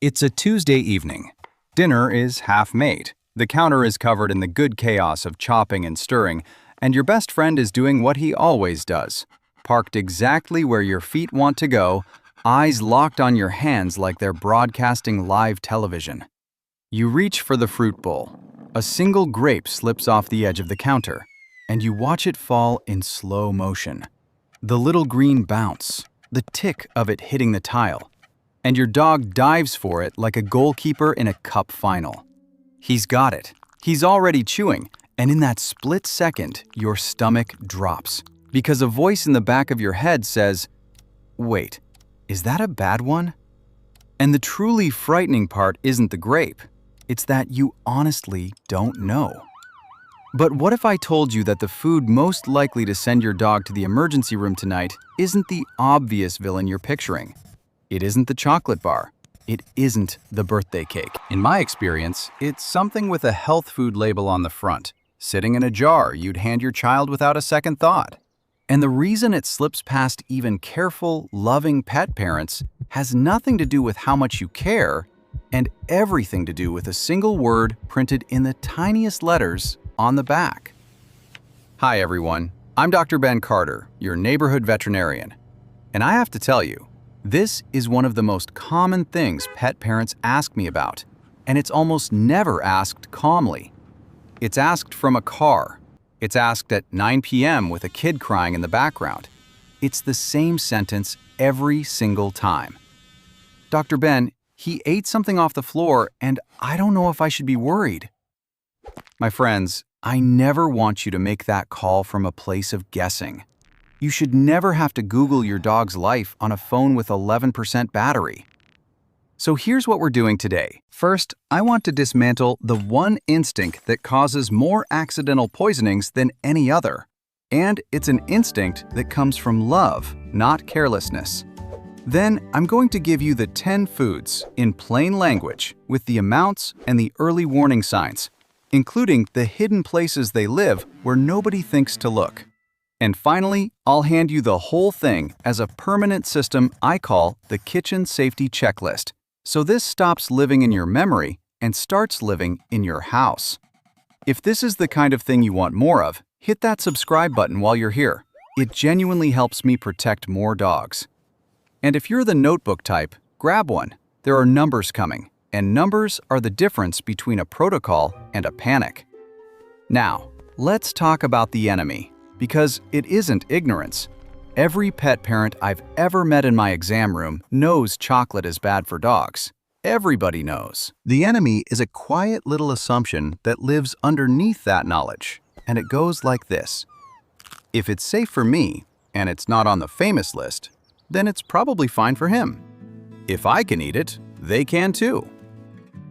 It's a Tuesday evening. Dinner is half made. The counter is covered in the good chaos of chopping and stirring, and your best friend is doing what he always does. Parked exactly where your feet want to go, eyes locked on your hands like they're broadcasting live television. You reach for the fruit bowl. A single grape slips off the edge of the counter, and you watch it fall in slow motion. The little green bounce, the tick of it hitting the tile, and your dog dives for it like a goalkeeper in a cup final. He's got it. He's already chewing, and in that split second, your stomach drops. Because a voice in the back of your head says, "Wait, is that a bad one?" And the truly frightening part isn't the grape. It's that you honestly don't know. But what if I told you that the food most likely to send your dog to the emergency room tonight isn't the obvious villain you're picturing? It isn't the chocolate bar. It isn't the birthday cake. In my experience, it's something with a health food label on the front, sitting in a jar you'd hand your child without a second thought. And the reason it slips past even careful, loving pet parents has nothing to do with how much you care and everything to do with a single word printed in the tiniest letters on the back. Hi everyone, I'm Dr. Ben Carter, your neighborhood veterinarian. And I have to tell you, this is one of the most common things pet parents ask me about, and it's almost never asked calmly. It's asked from a car. It's asked at 9 p.m. with a kid crying in the background. It's the same sentence every single time. Dr. Ben, he ate something off the floor, and I don't know if I should be worried. My friends, I never want you to make that call from a place of guessing. You should never have to Google your dog's life on a phone with 11% battery. So here's what we're doing today. First, I want to dismantle the one instinct that causes more accidental poisonings than any other. And it's an instinct that comes from love, not carelessness. Then, I'm going to give you the 10 foods in plain language with the amounts and the early warning signs, including the hidden places they live where nobody thinks to look. And finally, I'll hand you the whole thing as a permanent system I call the kitchen safety checklist. So this stops living in your memory and starts living in your house. If this is the kind of thing you want more of, hit that subscribe button while you're here. It genuinely helps me protect more dogs. And if you're the notebook type, grab one. There are numbers coming, and numbers are the difference between a protocol and a panic. Now, let's talk about the enemy. Because it isn't ignorance. Every pet parent I've ever met in my exam room knows chocolate is bad for dogs. Everybody knows. The enemy is a quiet little assumption that lives underneath that knowledge, and it goes like this. If it's safe for me, and it's not on the famous list, then it's probably fine for him. If I can eat it, they can too.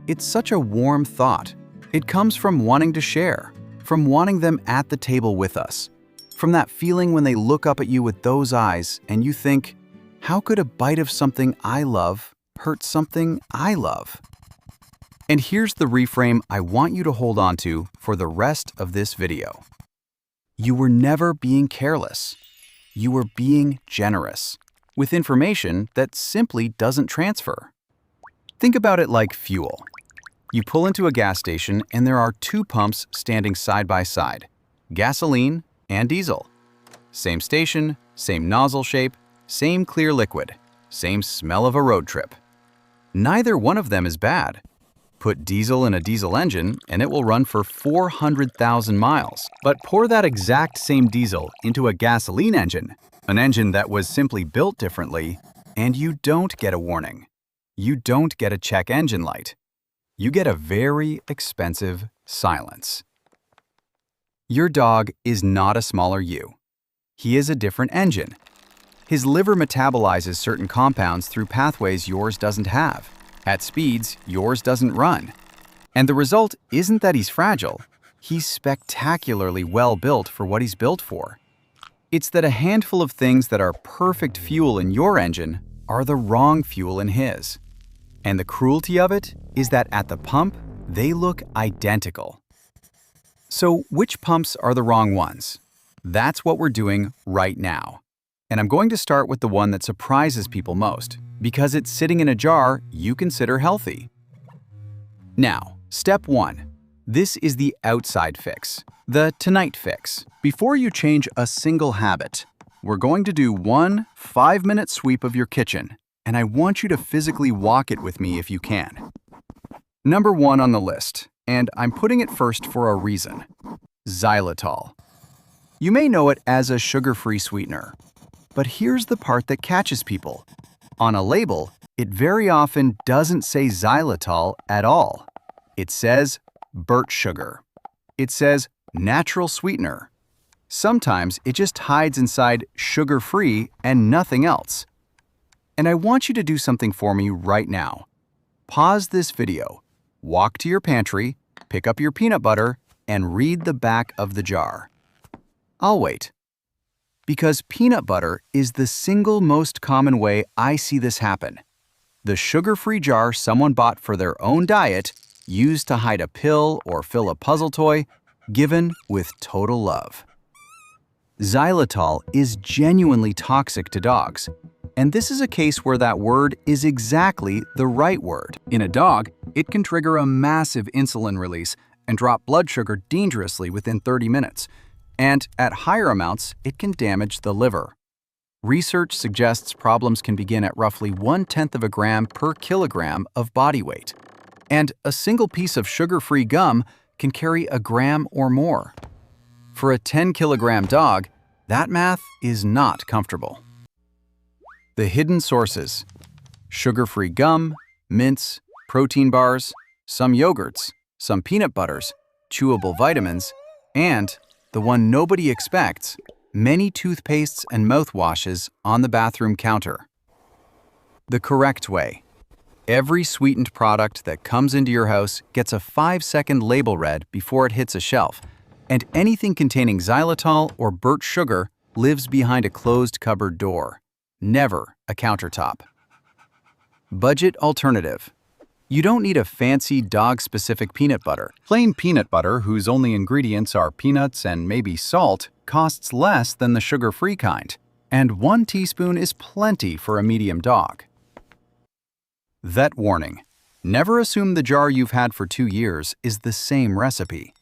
It's such a warm thought. It comes from wanting to share, from wanting them at the table with us. From that feeling when they look up at you with those eyes and you think, how could a bite of something I love hurt something I love? And here's the reframe I want you to hold on to for the rest of this video. You were never being careless. You were being generous with information that simply doesn't transfer. Think about it like fuel. You pull into a gas station and there are two pumps standing side by side, gasoline and diesel. Same station, same nozzle shape, same clear liquid, same smell of a road trip. Neither one of them is bad. Put diesel in a diesel engine and it will run for 400,000 miles. But pour that exact same diesel into a gasoline engine, an engine that was simply built differently, and you don't get a warning. You don't get a check engine light. You get a very expensive silence. Your dog is not a smaller you. He is a different engine. His liver metabolizes certain compounds through pathways yours doesn't have, at speeds yours doesn't run. And the result isn't that he's fragile. He's spectacularly well built for what he's built for. It's that a handful of things that are perfect fuel in your engine are the wrong fuel in his. And the cruelty of it is that at the pump, they look identical. So which pumps are the wrong ones? That's what we're doing right now. And I'm going to start with the one that surprises people most, Because it's sitting in a jar you consider healthy. Now, step 1. This is the outside fix, the tonight fix. Before you change a single habit, we're going to do one 5-minute sweep of your kitchen, and I want you to physically walk it with me if you can. Number 1 on the list, and I'm putting it first for a reason: xylitol. You may know it as a sugar-free sweetener, but here's the part that catches people. On a label, it very often doesn't say xylitol at all. It says birch sugar. It says natural sweetener. Sometimes it just hides inside sugar-free and nothing else. And I want you to do something for me right now. Pause this video, walk to your pantry, pick up your peanut butter, and read the back of the jar. I'll wait. Because peanut butter is the single most common way I see this happen. The sugar-free jar someone bought for their own diet, used to hide a pill or fill a puzzle toy, given with total love. Xylitol is genuinely toxic to dogs, and this is a case where that word is exactly the right word. In a dog, it can trigger a massive insulin release and drop blood sugar dangerously within 30 minutes, and at higher amounts, it can damage the liver. Research suggests problems can begin at roughly 1/10 of a gram per kilogram of body weight. And a single piece of sugar-free gum can carry a gram or more. For a 10-kilogram dog, that math is not comfortable. The hidden sources: sugar-free gum, mints, protein bars, some yogurts, some peanut butters, chewable vitamins, and, the one nobody expects, many toothpastes and mouthwashes on the bathroom counter. The correct way: every sweetened product that comes into your house gets a 5-second label read before it hits a shelf, and anything containing xylitol or birch sugar lives behind a closed cupboard door, never a countertop. Budget alternative: you don't need a fancy dog-specific peanut butter. Plain peanut butter, whose only ingredients are peanuts and maybe salt, costs less than the sugar-free kind, and 1 teaspoon is plenty for a medium dog. Vet warning: never assume the jar you've had for 2 years is the same recipe.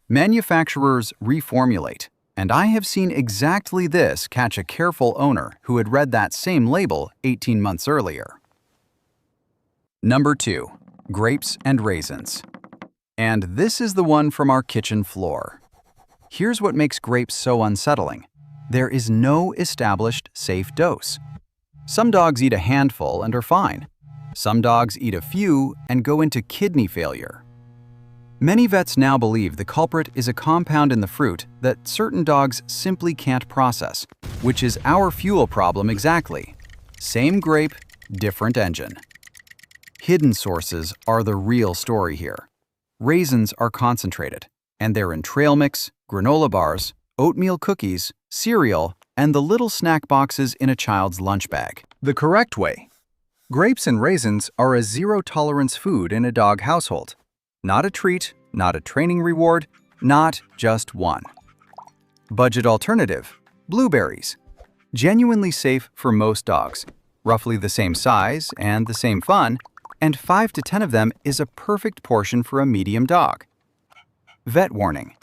Manufacturers reformulate, and I have seen exactly this catch a careful owner who had read that same label 18 months earlier. Number 2. Grapes and raisins. And this is the one from our kitchen floor. Here's what makes grapes so unsettling: there is no established safe dose. Some dogs eat a handful and are fine. Some dogs eat a few and go into kidney failure. Many vets now believe the culprit is a compound in the fruit that certain dogs simply can't process, which is our fuel problem exactly. Same grape, different engine. Hidden sources are the real story here. Raisins are concentrated, and they're in trail mix, granola bars, oatmeal cookies, cereal, and the little snack boxes in a child's lunch bag. The correct way: grapes and raisins are a zero-tolerance food in a dog household. Not a treat, not a training reward, not just one. Budget alternative: blueberries. Genuinely safe for most dogs, roughly the same size and the same fun, and 5 to 10 of them is a perfect portion for a medium dog. Vet warning: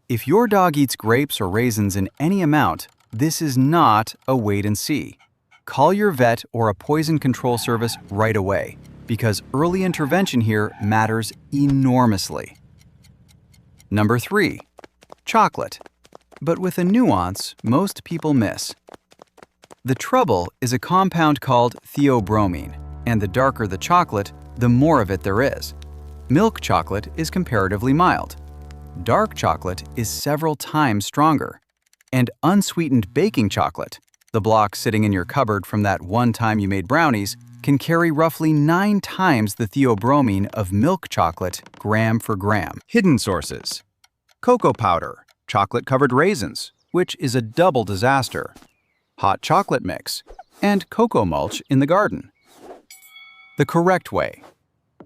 if your dog eats grapes or raisins in any amount, this is not a wait and see. Call your vet or a poison control service right away, because early intervention here matters enormously. Number 3. Chocolate. But with a nuance most people miss. The trouble is a compound called theobromine, and the darker the chocolate, the more of it there is. Milk chocolate is comparatively mild. Dark chocolate is several times stronger. And unsweetened baking chocolate, the block sitting in your cupboard from that one time you made brownies, can carry roughly 9 times the theobromine of milk chocolate gram for gram. Hidden sources: cocoa powder, chocolate-covered raisins, which is a double disaster, hot chocolate mix, and cocoa mulch in the garden. The correct way: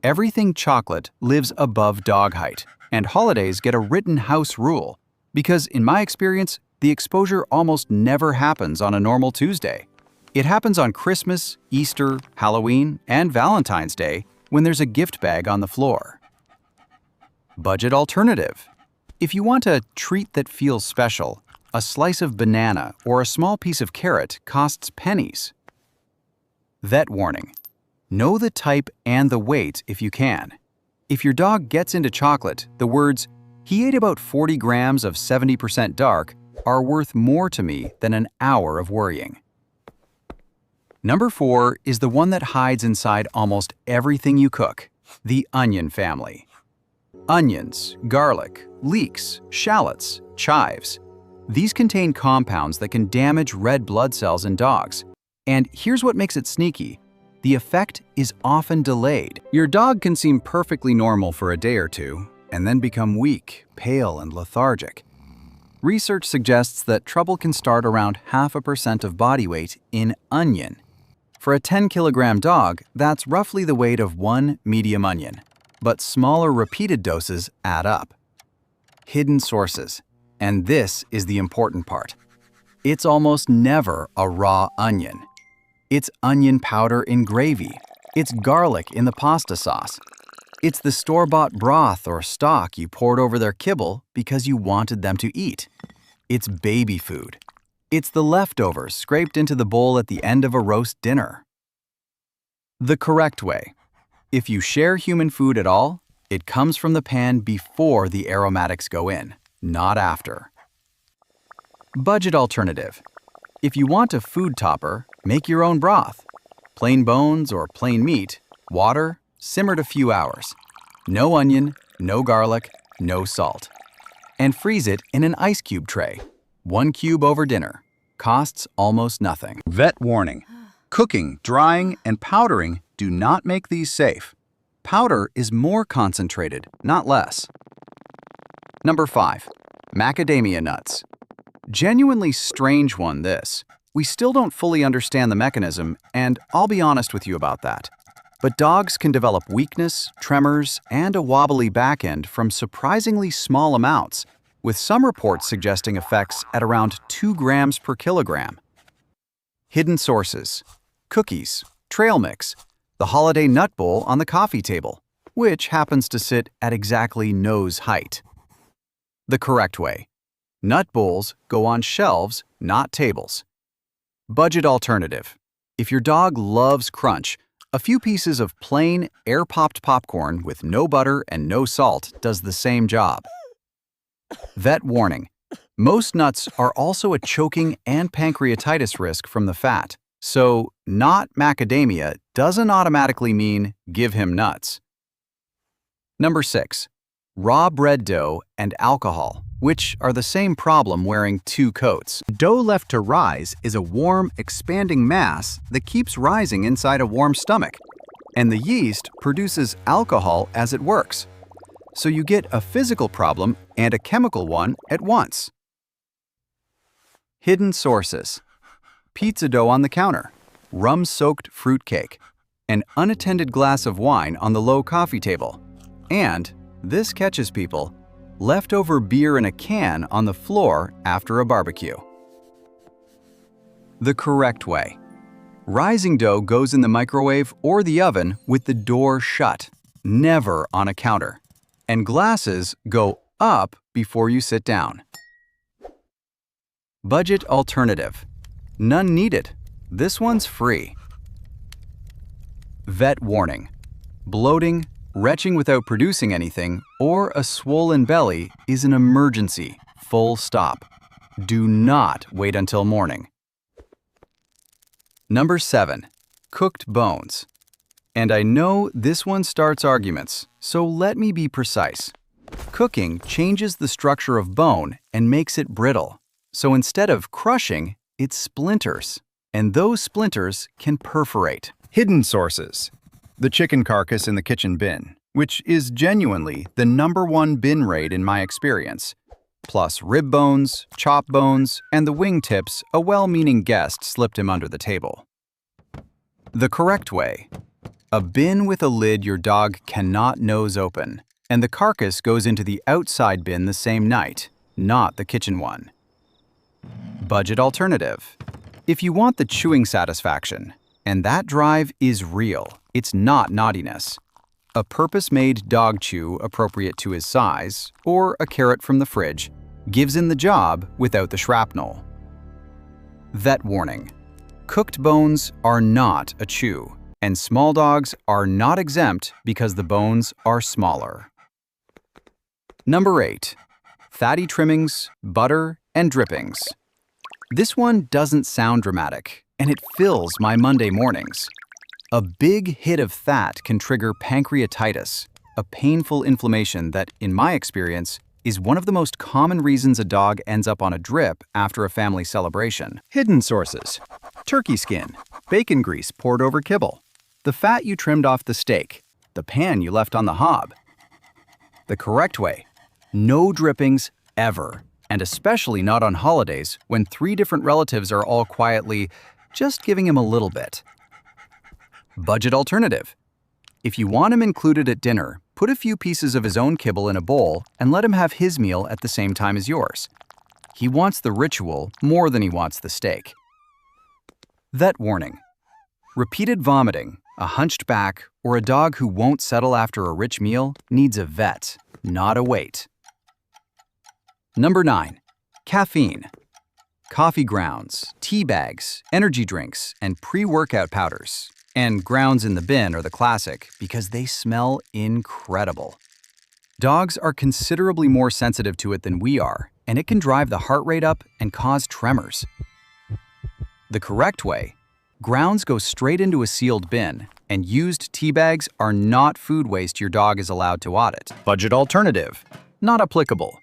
everything chocolate lives above dog height, and holidays get a written house rule, because in my experience, the exposure almost never happens on a normal Tuesday. It happens on Christmas, Easter, Halloween, and Valentine's Day when there's a gift bag on the floor. Budget alternative. If you want a treat that feels special, a slice of banana or a small piece of carrot costs pennies. Vet warning. Know the type and the weight if you can. If your dog gets into chocolate, the words, "He ate about 40 grams of 70% dark," are worth more to me than an hour of worrying. Number 4 is the one that hides inside almost everything you cook, the onion family. Onions, garlic, leeks, shallots, chives. These contain compounds that can damage red blood cells in dogs. And here's what makes it sneaky. The effect is often delayed. Your dog can seem perfectly normal for a day or two, and then become weak, pale, and lethargic. Research suggests that trouble can start around 0.5% of body weight in onion. For a 10-kilogram dog, that's roughly the weight of one medium onion, but smaller repeated doses add up. Hidden sources. And this is the important part. It's almost never a raw onion. It's onion powder in gravy. It's garlic in the pasta sauce. It's the store-bought broth or stock you poured over their kibble because you wanted them to eat. It's baby food. It's the leftovers scraped into the bowl at the end of a roast dinner. The correct way. If you share human food at all, it comes from the pan before the aromatics go in, not after. Budget alternative. If you want a food topper, make your own broth. Plain bones or plain meat, water, simmered a few hours. No onion, no garlic, no salt. And freeze it in an ice cube tray. 1 cube over dinner. Costs almost nothing. Vet warning. Cooking, drying, and powdering do not make these safe. Powder is more concentrated, not less. Number 5. Macadamia nuts. Genuinely strange one, this. We still don't fully understand the mechanism, and I'll be honest with you about that. But dogs can develop weakness, tremors, and a wobbly back end from surprisingly small amounts, with some reports suggesting effects at around 2 grams per kilogram. Hidden sources. Cookies, trail mix, the holiday nut bowl on the coffee table, which happens to sit at exactly nose height. The correct way. Nut bowls go on shelves, not tables. Budget alternative. If your dog loves crunch, a few pieces of plain, air-popped popcorn with no butter and no salt does the same job. Vet warning. Most nuts are also a choking and pancreatitis risk from the fat, so not macadamia doesn't automatically mean give him nuts. Number 6. Raw bread dough and alcohol, which are the same problem wearing 2 coats. Dough left to rise is a warm, expanding mass that keeps rising inside a warm stomach, and the yeast produces alcohol as it works. So you get a physical problem and a chemical one at once. Hidden sources. Pizza dough on the counter, rum-soaked fruitcake, an unattended glass of wine on the low coffee table, and, this catches people, leftover beer in a can on the floor after a barbecue. The correct way. Rising dough goes in the microwave or the oven with the door shut, never on a counter. And glasses go up before you sit down. Budget alternative. None needed. This one's free. Vet warning. Bloating, retching without producing anything, or a swollen belly is an emergency, full stop. Do not wait until morning. Number 7. Cooked bones. And I know this one starts arguments, so let me be precise. Cooking changes the structure of bone and makes it brittle. So instead of crushing, it splinters. And those splinters can perforate. Hidden sources. The chicken carcass in the kitchen bin, which is genuinely the #1 bin raid in my experience. Plus rib bones, chop bones, and the wingtips a well-meaning guest slipped him under the table. The correct way. A bin with a lid your dog cannot nose open, and the carcass goes into the outside bin the same night, not the kitchen one. Budget alternative. If you want the chewing satisfaction, and that drive is real, it's not naughtiness. A purpose-made dog chew appropriate to his size, or a carrot from the fridge, gives in the job without the shrapnel. Vet warning: cooked bones are not a chew, and small dogs are not exempt because the bones are smaller. Number 8. Fatty trimmings, butter, and drippings. This one doesn't sound dramatic, and it fills my Monday mornings. A big hit of fat can trigger pancreatitis, a painful inflammation that, in my experience, is one of the most common reasons a dog ends up on a drip after a family celebration. Hidden sources: turkey skin, bacon grease poured over kibble, the fat you trimmed off the steak, the pan you left on the hob. The correct way: no drippings ever, and especially not on holidays when 3 different relatives are all quietly just giving him a little bit. Budget alternative: if you want him included at dinner, put a few pieces of his own kibble in a bowl and let him have his meal at the same time as yours. He wants the ritual more than he wants the steak. Vet warning: repeated vomiting, a hunched back, or a dog who won't settle after a rich meal needs a vet, not a wait. Number 9. Caffeine. Coffee grounds, tea bags, energy drinks, and pre-workout powders. And grounds in the bin are the classic because they smell incredible. Dogs are considerably more sensitive to it than we are, and it can drive the heart rate up and cause tremors. The correct way: grounds go straight into a sealed bin, and used tea bags are not food waste your dog is allowed to audit. Budget alternative: not applicable.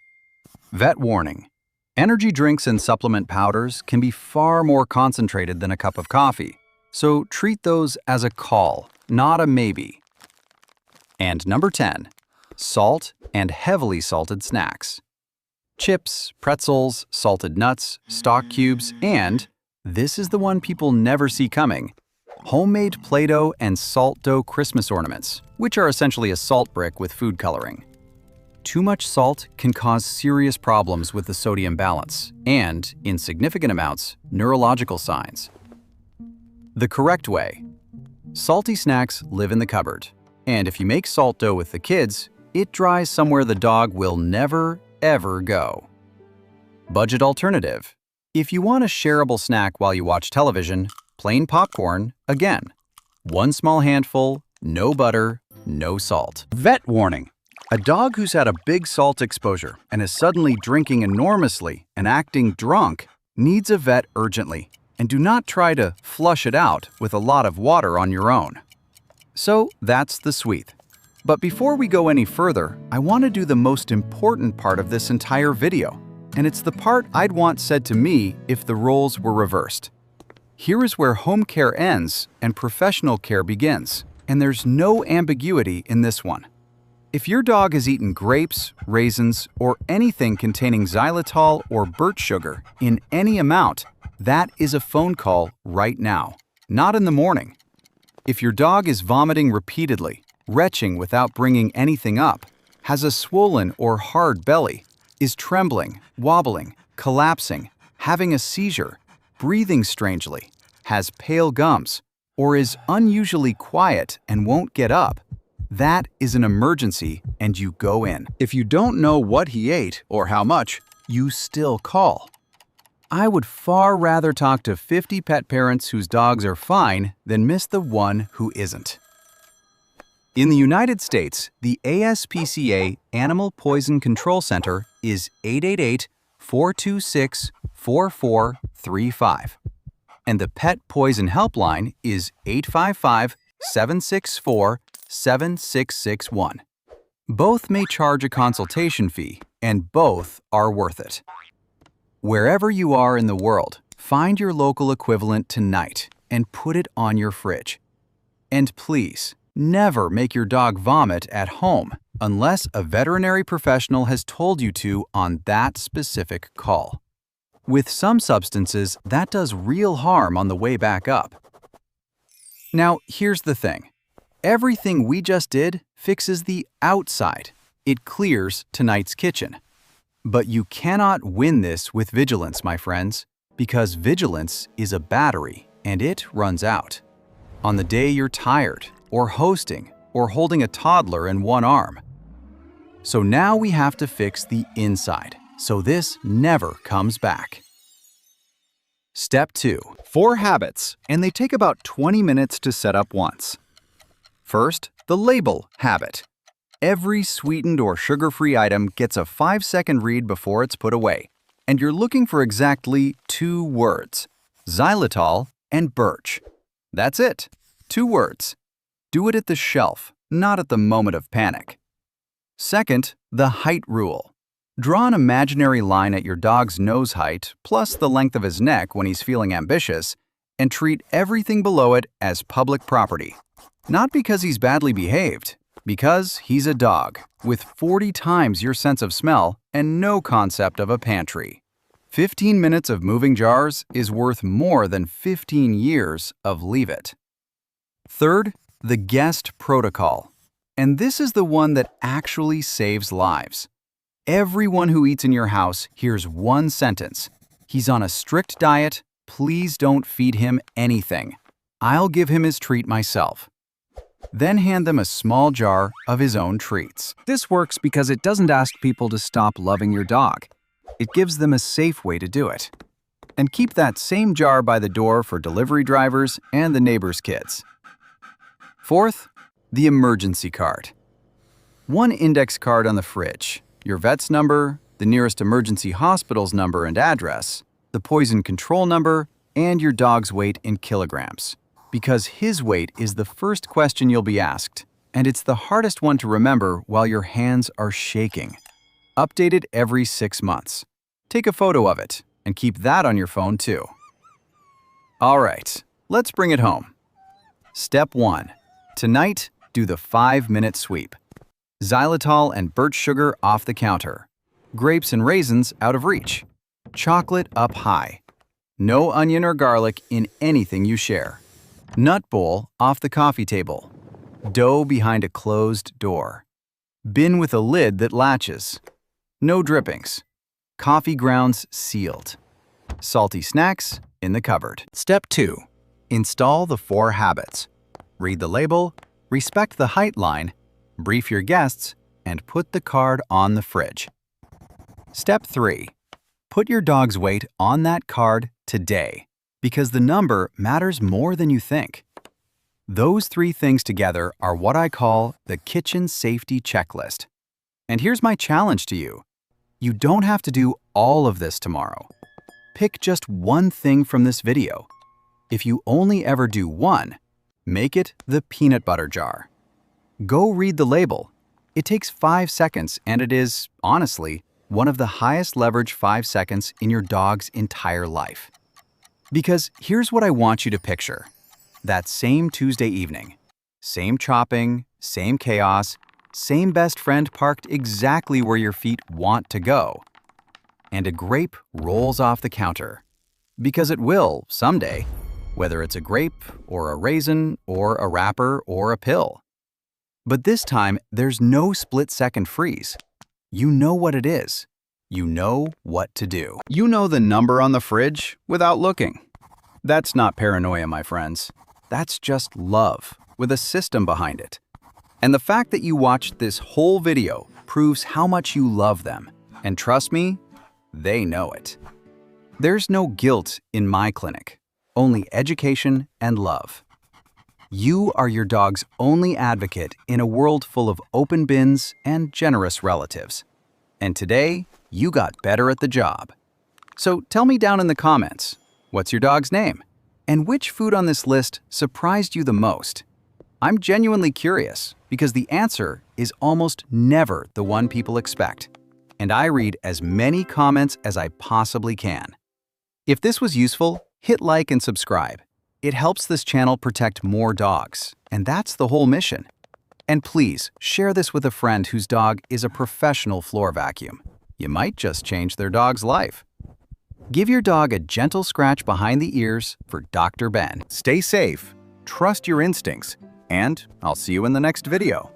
Vet warning: energy drinks and supplement powders can be far more concentrated than a cup of coffee. So treat those as a call, not a maybe. And number 10, salt and heavily salted snacks. Chips, pretzels, salted nuts, stock cubes, and, this is the one people never see coming, homemade Play-Doh and salt dough Christmas ornaments, which are essentially a salt brick with food coloring. Too much salt can cause serious problems with the sodium balance and, in significant amounts, neurological signs. The correct way: salty snacks live in the cupboard, and if you make salt dough with the kids, it dries somewhere the dog will never, ever go. Budget alternative: if you want a shareable snack while you watch television, plain popcorn, again. 1 small handful, no butter, no salt. Vet warning: a dog who's had a big salt exposure and is suddenly drinking enormously and acting drunk needs a vet urgently. And do not try to flush it out with a lot of water on your own. So that's the sweet. But before we go any further, I want to do the most important part of this entire video, and it's the part I'd want said to me if the roles were reversed. Here is where home care ends and professional care begins, and there's no ambiguity in this one. If your dog has eaten grapes, raisins, or anything containing xylitol or birch sugar in any amount, that is a phone call right now, not in the morning. If your dog is vomiting repeatedly, retching without bringing anything up, has a swollen or hard belly, is trembling, wobbling, collapsing, having a seizure, breathing strangely, has pale gums, or is unusually quiet and won't get up, that is an emergency and you go in. If you don't know what he ate or how much, you still call. I would far rather talk to 50 pet parents whose dogs are fine than miss the one who isn't. In the United States, the ASPCA Animal Poison Control Center is 888-426-4435, and the Pet Poison Helpline is 855-764-7661. Both may charge a consultation fee, and both are worth it. Wherever you are in the world, find your local equivalent tonight and put it on your fridge. And please, never make your dog vomit at home unless a veterinary professional has told you to on that specific call. With some substances, that does real harm on the way back up. Now, here's the thing. Everything we just did fixes the outside. It clears tonight's kitchen. But you cannot win this with vigilance, my friends. Because vigilance is a battery and it runs out. On the day you're tired, or hosting, or holding a toddler in one arm. So now we have to fix the inside, so this never comes back. Step 2. 4 habits, and they take about 20 minutes to set up once. First, the label habit. Every sweetened or sugar-free item gets a 5-second read before it's put away, and you're looking for exactly 2 words: xylitol and birch. That's it. 2 words. Do it at the shelf, not at the moment of panic. Second, the height rule. Draw an imaginary line at your dog's nose height plus the length of his neck when he's feeling ambitious, and treat everything below it as public property. Not because he's badly behaved, because he's a dog with 40 times your sense of smell and no concept of a pantry. 15 minutes of moving jars is worth more than 15 years of leave it. Third, the guest protocol. And this is the one that actually saves lives. Everyone who eats in your house hears one sentence: he's on a strict diet, please don't feed him anything. I'll give him his treat myself. Then hand them a small jar of his own treats. This works because it doesn't ask people to stop loving your dog. It gives them a safe way to do it. And keep that same jar by the door for delivery drivers and the neighbors' kids. Fourth, the emergency card. One index card on the fridge, your vet's number, the nearest emergency hospital's number and address, the poison control number, and your dog's weight in kilograms. Because his weight is the first question you'll be asked, and it's the hardest one to remember while your hands are shaking. Update it every 6 months. Take a photo of it, and keep that on your phone too. All right, let's bring it home. Step 1. Tonight, do the 5-minute sweep. Xylitol and birch sugar off the counter. Grapes and raisins out of reach. Chocolate up high. No onion or garlic in anything you share. Nut bowl off the coffee table. Dough behind a closed door. Bin with a lid that latches. No drippings. Coffee grounds sealed. Salty snacks in the cupboard. Step 2. Install the 4 habits. Read the label, respect the height line, brief your guests, and put the card on the fridge. Step 3. Put your dog's weight on that card today, because the number matters more than you think. Those 3 things together are what I call the kitchen safety checklist. And here's my challenge to you. You don't have to do all of this tomorrow. Pick just one thing from this video. If you only ever do one, make it the peanut butter jar. Go read the label. It takes 5 seconds, and it is, honestly, one of the highest leverage 5 seconds in your dog's entire life. Because here's what I want you to picture. That same Tuesday evening. Same chopping, same chaos, same best friend parked exactly where your feet want to go. And a grape rolls off the counter. Because it will, someday, whether it's a grape, or a raisin, or a wrapper, or a pill. But this time, there's no split-second freeze. You know what it is. You know what to do. You know the number on the fridge without looking. That's not paranoia, my friends. That's just love, with a system behind it. And the fact that you watched this whole video proves how much you love them. And trust me, they know it. There's no guilt in my clinic, only education and love. You are your dog's only advocate in a world full of open bins and generous relatives. And today, you got better at the job. So tell me down in the comments, what's your dog's name? And which food on this list surprised you the most? I'm genuinely curious because the answer is almost never the one people expect. And I read as many comments as I possibly can. If this was useful, hit like and subscribe. It helps this channel protect more dogs, and that's the whole mission. And please, share this with a friend whose dog is a professional floor vacuum. You might just change their dog's life. Give your dog a gentle scratch behind the ears for Dr. Ben. Stay safe, trust your instincts, and I'll see you in the next video.